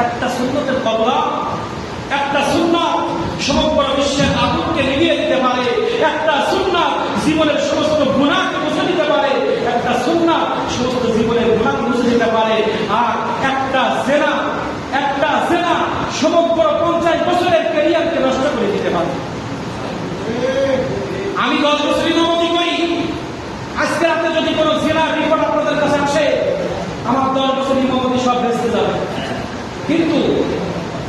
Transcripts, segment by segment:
একটা সুন্নতের বদলা, একটা সুন্নাত সমগ্র বিশ্বের আগুনকে নিভিয়ে দিতে পারে, একটা সুন্নাত জীবনের সমস্ত গুনাহকে মুছে দিতে পারে, একটা সুন্নাত সমস্ত জীবনের গুনাহকে মুছে দিতে পারে। আর একটা জেনা সমগ্র 50 বছরের ক্যারিয়ারকে নষ্ট করে দিতে পারে। আমি 10 বছর ইমামতি করি, আজকে রাতে যদি কোনো জেনার রিপোর্ট আপনাদের কাছে আসে, আমার 10 বছর ইমামতি সব ভেস্তে যাবে। কিন্তু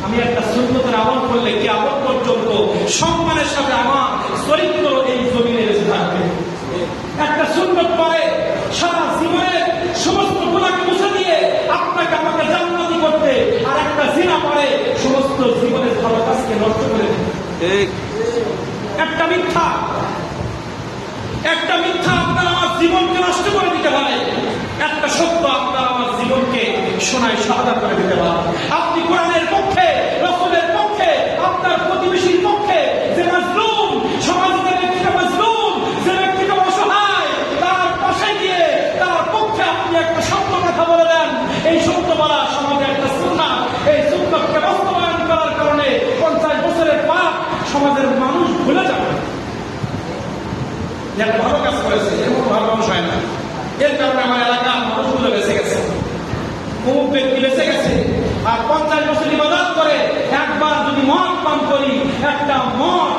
আমি একটা সুন্নতের আমল করলে কিয়ামত পর্যন্ত সম্মানের সাথে আমার চরিত্র এই জমিনে বেঁচে থাকবে। একটা সুন্নত পরে সারা জীবনের সমস্ত গুনাহকে মুছে দিয়ে আপনাকে আমাকে জান্নাতি করতে, আর একটা জিনা পরে সমস্ত জীবনের ভালো কাজকে নষ্ট করে দেবে। একটা মিথ্যা আপনার আমার জীবনকে নষ্ট করে দিতে পারে, একটা সত্য আপনার আমার জীবনকে সোনায় সাদা করে দিতে পারে। আপনি কোরআনের পক্ষে, রাসূলের পক্ষে, আপনার প্রতিবেশীর পক্ষে, যে মাজলুম সমাজের ব্যক্তিটা মাজলুম, যে ব্যক্তিটা অসহায়, তার পাশে গিয়ে তার পক্ষে আপনি একটা সত্য কথা বলে দেন। এই সত্য বলা সমাজে একটা সুন্নাত, এই সুন্নাতকে বাস্তবায়ন করার কারণে 50 বছরের পাপ সমাজের মানুষ ভুলে যাবে। একটা ভালো কাজ করেছে, এমন ভালো মানুষ হয় না, এর কারণে আমার এলাকার মানুষগুলো বেঁচে গেছে, অমুক ব্যক্তি বেঁচে গেছে। আর 50 বছর ইবাদত করে একবার যদি মদ পান করি, একটা মদ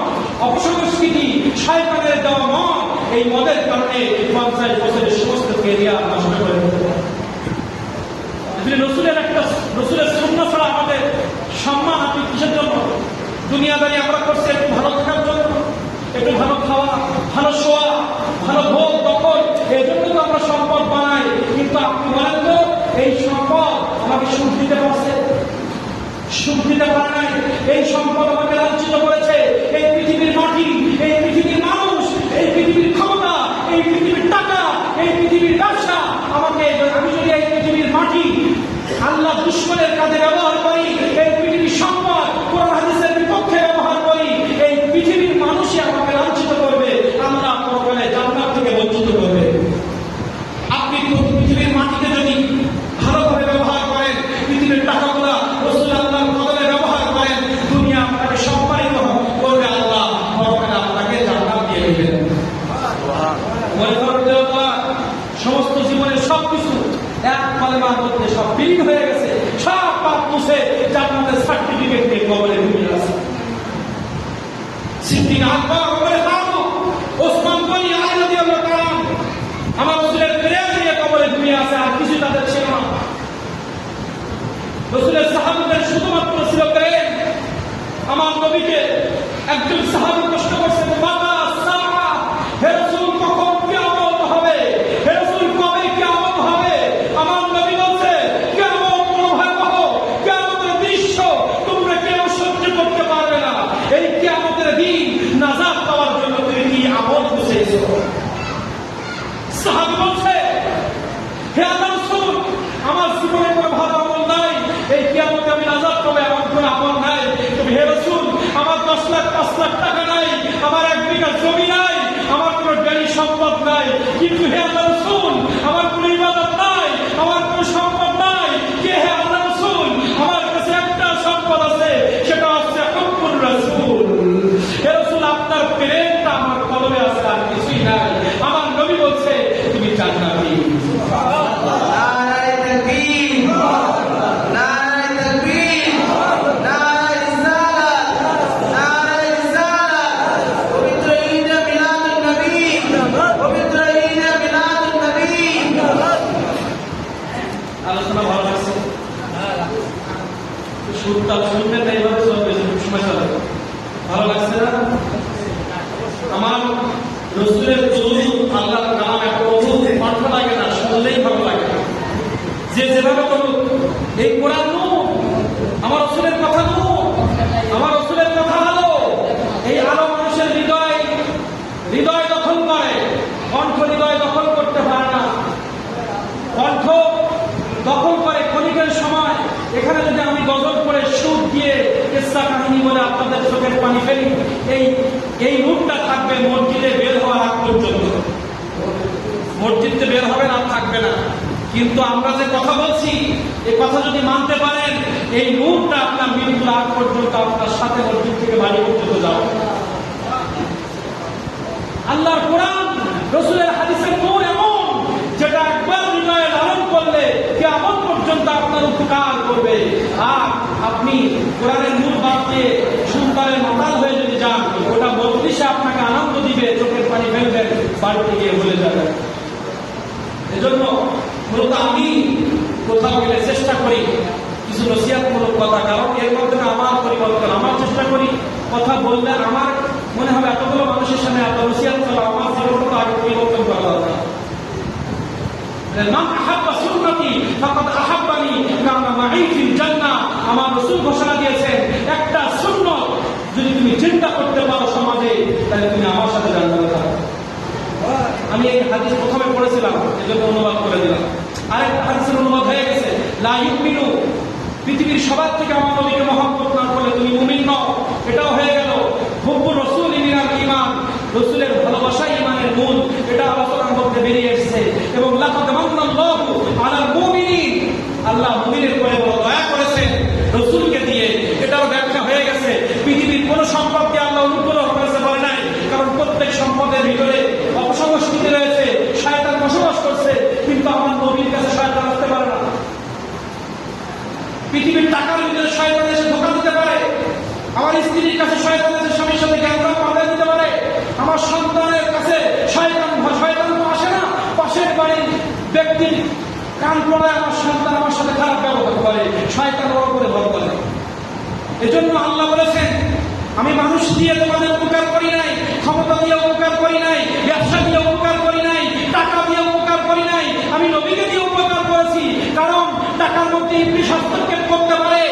অপসংস্কৃতি, শয়তানের দেওয়া মদ, এই মদের কারণে 50 বছরের সমস্ত ক্যারিয়ার নষ্ট করে দিতে পারে। রসুলের সুন্নাত ছাড়া আমাদের সম্মান আপনি কিসের জন্য? দুনিয়াদারি আমরা করছি একটু ভালো থাকার জন্য, একটু ভালো খাওয়া, ভালো শোয়া, ভালো ভোগ দখল, এই জন্য তো আমরা সম্পদ বানাই। কিন্তু আপনি বলেন তো, এই সম্পদ আমাকে সুখ দিতে পারছে? সুখ দিতে পারে নাই। এই সম্পদ আমাকে লাঞ্ছিত করেছে। এই পৃথিবীর মাটি, এই পৃথিবীর মানুষ, এই পৃথিবীর ক্ষমতা, এই পৃথিবীর টাকা, এই পৃথিবীর ব্যবসা আমাকে, আমি যদি এই পৃথিবীর মাটি আল্লাহ দুশ্মনের কাজে ব্যবহার করি, এই পৃথিবীর সম্পদ কোরআন হাদিসের বিপক্ষে ব্যবহার করি, এই পৃথিবীর মানুষই আমাকে লাঞ্ছিত করবে, আল্লাহ পরকালে জান্নাত থেকে বঞ্চিত করবে। আপনি পৃথিবীর মাটিতে যদি ভালোভাবে ব্যবহার করেন, পৃথিবীর টাকাগুলা রাসূল আল্লাহর কদমে ব্যবহার করেন, দুনিয়া আপনাকে সম্মানিত করবে, আল্লাহ পরকালে আপনাকে জান্নাত দিয়ে দিবেন। সমস্ত জীবনের সবকিছু এক কলেমার মধ্যে সব বিলীন হয়ে গেছে, সব পাপ মুছে জান্নাতের সার্টিফিকেট দিয়ে কবরে ঢুকে আছে। সিদ্দিক আকবর, ওমর ফারুক, ওসমান গনি রাদিয়াল্লাহু তাআলা আমার রাসূলের প্রেম নিয়ে কবরে ঢুকে আছে, আর কিছু তাদের ছিল না। রাসূলের সাহাবাদের শুধুমাত্র ছিল প্রেম। আমার নবীকে একজন সাহাবী প্রশ্ন করছেন, মাতা সাআ, হে রাসূল কখন কিয়ামত হবে? হে রাসূল কবে কিয়ামত হবে? আমার নবী বলছে, কিয়ামত ভয়াবহ, কিয়ামতের দৃশ্য তোমরা কেউ সহ্য করতে পারবে না। এই কিয়ামতের দিন নাজাত পাওয়ার জন্য তুমি কি আমল বুঝেছো? সাহাবী বলছে, হে আল্লাহর রাসূল, আমার জীবনে কোনো ভালো আমল নাই, এই কিয়ামতে আমি নাজাত পাবো এমন কোনো আমল নাই। তবে হে রাসূল, আমার 10 লাখ 5 লাখ টাকা নাই, আমার 1 বিঘা জমি নাই, আমার কোনো জ্ঞানী সম্পদ নাই, কিন্তু হে আল্লাহর রাসূল, আমার কোনো ইবাদত নাই, আমার কোনো সম্পদ নাই। কে হে আল্লাহর রাসূল, আমার কাছে একটা সম্পদ আছে, সেটা হচ্ছে হুব্বুর রাসূল। হে রাসূল, আপনার প্রেমটা আমার কলবে আছে, আর কিছুই নাই। আমার নবী বলছে, তুমি জান্নাতি। আলোচনা ভালো লাগছে, শুনবেন না, এইভাবে চলবে, সময় চলে, ভালো লাগছে না? আমার রাসূলের দুরূদ, আল্লাহর নাম এত অদ্ভুত, কণ্ঠ লাগে না, শুনলেই ভালো লাগে। যে যেভাবে করুক, এই কোরআন নূর, আমার রাসূলের কথা নূর, আমার রাসূলের কথা আলো, এই আলো মানুষের হৃদয় দখল করে, কণ্ঠ হৃদয় দখল করতে পারে না। কণ্ঠ দখল করে ক্ষণিকের সময়। এখানে যদি আমি গজল করে সুর দিয়ে কিসসা কাহিনী বলে আপনাদের চোখের পানি ফেলি, এই নূরটা থাকবে মসজিদে বের হওয়ার আগ পর্যন্ত। মসজিদে বের হবে না, থাকবে না। কিন্তু আমরা যে কথা বলছি এই কথা যদি মানতে পারেন, এই নূরটা আপনার মৃত্যুর আগ পর্যন্ত আপনার সাথে মসজিদ থেকে বাড়ি পর্যন্ত যাও। আল্লাহর কোরআন, রাসূলের হাদিসের নূর এমন, যেটা একবার হৃদয়ে লালন করলে কিয়ামত পর্যন্ত আপনার উপকার করবে। আর আপনি কোরআনের নূর বাদ দিয়ে সন্তানের মাতাল হয়ে যদি যান, ওটা মজলিসে আপনাকে আনন্দ দিবে, চোখের পানি ফেলবেন, বাড়িতে গিয়ে ভুলে যাবেন। এজন্য মূলত আমি কোথাও গেলে চেষ্টা করি কিছু নসিহতমূলক কথা, কারণ এর মাধ্যমে আমার পরিবর্তন, আমার চেষ্টা করি কথা বললে আমার মনে হবে এতগুলো মানুষের সামনে এত নসিহত হলো, আমার জীবনটা আগে পরিবর্তন করা দরকার। মান আহাব্বা সুন্নতি ফাকাদ আহাব্বানি কামা মাই ফিল জান্নাহ। আমার রাসূল ঘোষণা দিয়েছেন, একটা সুন্নাত যদি তুমি চিন্তা করতে পারো সমাজে, তাহলে তুমি আমার সাথে জান্নাতে থাকবে। আমি এই হাদিস প্রথমে পড়েছিলাম, এজন্য অনুবাদ করে দিলাম। আরেকটা হাদিসের অনুবাদ হয়ে গেছে, লা ইউমিনু, পৃথিবীর সবার থেকে আমার নবীকে মহব্বত না করলে তুমি মুমিন নও। এটাও হয়ে গেল। হুব্বুর রাসূল মিনাল ঈমান, রাসূলের ভালোবাসা ঈমানের মূল, এটা আলোচনার মধ্যে বেরিয়ে এসেছে। এবং লাকাদ মান্নাল্লাহু আলাল মুমিনিন, আল্লাহ মুমিনের উপরে বড় দয়া করেছেন রাসূলকে দিয়ে, এটাও ব্যাখ্যা হয়ে গেছে। পৃথিবীর কোন সম্পদকে আল্লাহ অনুগ্রহ করেছে বলে নাই, কারণ প্রত্যেক সম্পদের ভিতরে অপসংস্কৃতি রয়েছে, শয়তান বসবাস করছে, কিন্তু আমার নবীর কাছে শয়তান আসতে পারে না। পৃথিবীর টাকার ভিতরে শয়তান এসে ধোঁকা দিতে পারে, আমার স্ত্রীর কাছে শয়তান এসে স্বামীর সাথে গ্যাঞ্জাম বাঁধাই দিতে পারে, আমার সন্তানের কাছে শয়তান তো আসে না, পাশের বাড়ির ব্যক্তির কান পড়ায় আমার সন্তান আমার সাথে খারাপ ব্যবহার করে, শয়তান বড় করে ভর করে। এজন্য আল্লাহ বলেছেন, আমি মানুষ দিয়ে তোমাদের উপকার করি নাই, ক্ষমতা দিয়ে উপকার করি নাই, ব্যবসা দিয়ে উপকার করি নাই, টাকা দিয়ে উপকার করি নাই, আমি নবীকে দিয়ে উপকার করেছি। কারণ টাকার মধ্যে ইবলিস হস্তক্ষেপ করতে পারে,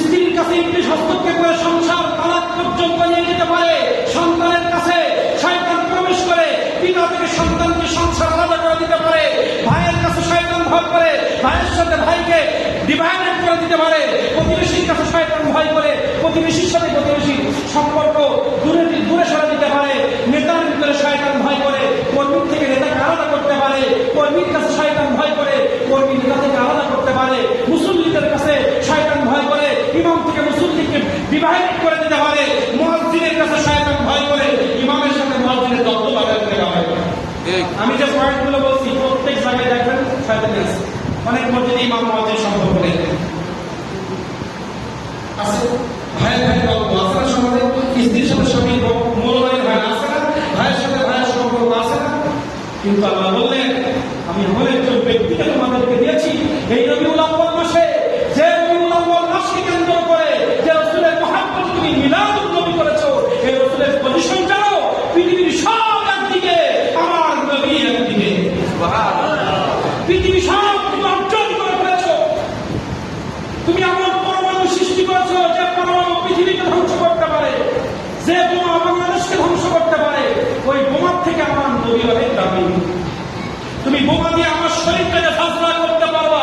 স্ত্রীর কাছে ইবলিস হস্তক্ষেপ করে সংসার তালাক পর্যন্ত নিয়ে যেতে পারে, সন্তানের কাছে শয়তান প্রবেশ করে পিতা থেকে সন্তানকে সংসার আলাদা করে দিতে পারে, ভাইয়ের কাছে শয়তান ভয় করে ভাইয়ের সাথে ভাইকে ডিভাইডেড করে দিতে পারে, প্রতিবেশীর কাছে শয়তান ভয় করে প্রতিবেশীর সাথে প্রতিবেশীর সম্পর্ক দূরে সরে দিতে পারে, নেতার ভিতরে শয়তান ভয় করে কর্মীর থেকে নেতাকে আলাদা করতে পারে, কর্মীর কাছে শয়তান ভয় করে কর্মী নেতা থেকে আলাদা করতে পারে, মুসল্লিদের কাছে শয়তান ভয় করে ইমাম থেকে মুসল্লিকে ডিভাইডেড করে দিতে পারে, মুয়াজ্জিনের কাছে শয়তান ভয় করে ইমামের সাথে মুয়াজ্জিনের দ্বন্দ্ব লাগাতে পারে। আমি যে পয়েন্টগুলো বলছি প্রত্যেক জায়গায় দেখবেন শয়তান আছে। অনেক মসজিদে ইমাম মুয়াজ্জিন সম্পর্ক নেই আছে, ভাইয়ের ভাই গল্প আছে না সমাজে, স্ত্রীর সাথে স্বামী মৌলবাদী ভাই আছে না, ভাইয়ের সাথে ভাইয়ের সম্পর্ক আছে না। কিন্তু আল্লাহ বললেন, আমি এমন একজন ব্যক্তিকে তোমাদেরকে দিয়েছি এই রবিউল আউয়াল মাসে, যে রবিউল আউয়াল মাসকে কেন্দ্র করে যে রাসূলের মহব্বত তুমি মিলাদুন নবী করেছো, এই রাসূলের পজিশন জানো, পৃথিবীর সব একদিকে, আমার নবী একদিকে। সুবহানাল্লাহ। পৃথিবী সব তুমি অর্জন করে ফেলেছো। তুমি এমন পরমাণু সৃষ্টি করেছো যে পরমাণু পৃথিবীকে ধ্বংস করতে পারে, যে বোমা বাংলাদেশকে ধ্বংস করতে পারে, ওই বোমার থেকে আমার নবী অনেক দামি। তুমি বোমা দিয়ে আমার শরীরটাকে ফাজলা করতে পারবা,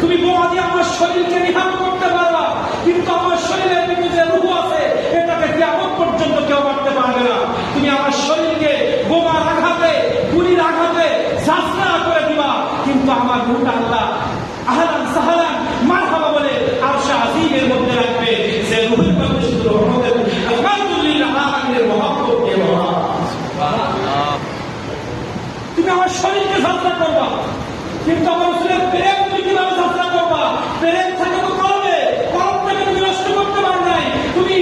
তুমি বোমা দিয়ে আমার শরীরকে নিহত করতে পারবা, কিন্তু আমার শরীরের ভিতরে যে রূহ আছে এটাকে কিয়ামত পর্যন্ত কেউ মারতে পারবে না। তুমি আমার শরীরকে বোমার আঘাতে, গুলির আঘাতে ফাজলা করে দিবা, কিন্তু আমার রূহটা আল্লাহ আহলান সাহলান মারহাবা বলে আরশে আজিমের মধ্যে রাখবে, যে রূহের মধ্যে শুধু রহমতের আলহামদুলিল্লাহ আলামিনের মহব্বত দিয়ে ভরা। সুবহানাল্লাহ। তুমি আমার শরীরকে যাত্রা করবা, কিন্তু আমার রাসূলের প্রেম তুমি কিভাবে যাত্রা করবা? প্রেম থাকে তো কলবে, কলবটাকে তুমি নষ্ট করতে পারো নাই। তুমি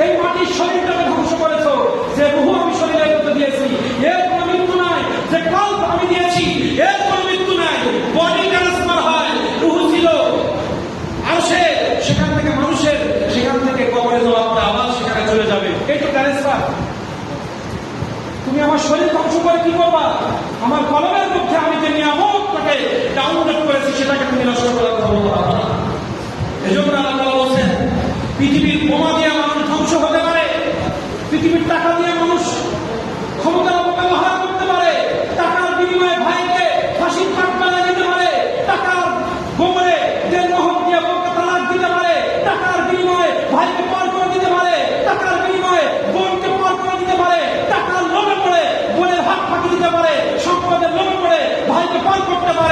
এই মাটির শরীরটাকে ধ্বংস করেছো, যে রূহ আমি শরীরের মধ্যে দিয়েছি এর কোনো মৃত্যু নাই, যে কলব আমি দিয়েছি এর কোনো মৃত্যু নাই। বডি ট্রান্সফার হয়, রূহ ছিল আরশে, সেখান থেকে মানুষের, সেখান থেকে কবরে জবাবটা আবার সেখানে চলে যাবে, এই তো ট্রান্সফার। তুমি আমার শরীর ধ্বংস করে কি করবা? আমার কলমের মধ্যে আমি যে নিয়ামতটাকে ডাউনলোড করেছি সেটাকে তুমি নষ্ট করার কথা বলতে পারবে না। এজন্য আল্লাহ বলছেন, পৃথিবীর বোমা দিয়ে মানুষ ধ্বংস হতে পারে, পৃথিবীর টাকা দিয়ে মানুষ ক্ষমতার অপব্যবহার করতে পারে, টাকার বিনিময়ে ভাইকে ফাঁসির কাঠগড়ায় দিতে পারে, টাকার গোবরে যে নহর দিয়ে বউকে তালাক দিতে পারে, টাকার বিনিময়ে ভাইকে পার করে দিতে পারে, টাকার বিনিময়ে বোনকে পার করে দিতে পারে, টাকার লোভে পড়ে বোনের হাত ফাঁকি দিতে পারে, সম্পদের লোভে পড়ে ভাইকে পার করতে পারে।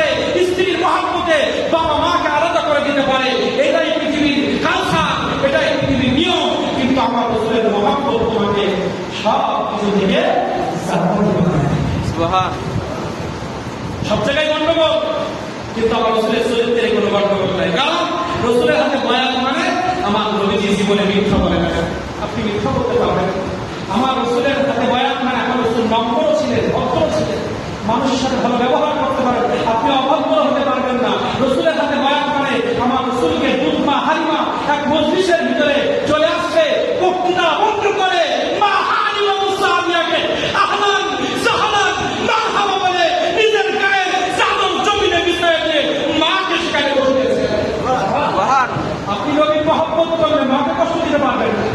সব জায়গায় গন্ডগোল, কিন্তু আমার রসুলের চরিত্রে কোনো গন্ডগোল নাই। কারণ রসুলের হাতে বয়াত মানে আমার নবীজি জীবনে মিথ্যা বলে না, আপনি মিথ্যা করতে পারবেন। আমার রসুলের হাতে বয়াত মানে আমার রসুল নম্বরও ছিলেন, ভদ্র ছিলেন, মানুষের সাথে ভালো ব্যবহার করতে পারেন, আপনি অভদ্র হতে পারবেন না। রসুলের হাতে বয়াত মানে আমার রসুলকে দুধমা হারিমা এক মজলিসের ভিতরে চলে আসছে, বক্তৃতা বন্ধ করে মা হারিমা মুসাহাবিয়াকে আহলান সাহলান মারহাবা বলে নিজের গায়ের চাদর জমিনে বিছায় দিয়ে মাকে সেখানে বসিয়েছে। আপনি নবীর মহব্বত করলে মাকে কষ্ট দিতে পারবেন না।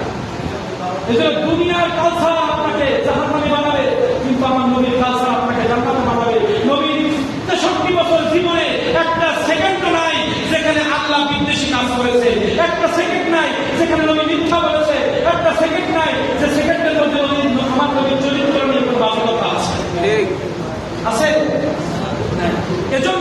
এজন্য দুনিয়ার কালচার আপনাকে জাহান্নামে বানাবে, কিন্তু আমার নবীর কালচার আপনাকে জান্নাতে বানাবে। নবীর 63 বছর জীবনে একটা সেকেন্ড নাই যেখানে আল্লাহ বিদ্বেষী কাজ করেছে, একটা সেকেন্ড নাই যেখানে নবী মিথ্যা বলেছে, একটা সেকেন্ড নাই যে সেকেন্ডের মধ্যে আমার নবীর চরিত্র নিয়ে কোনো বাস্তবতা আছে। আছে এজন্য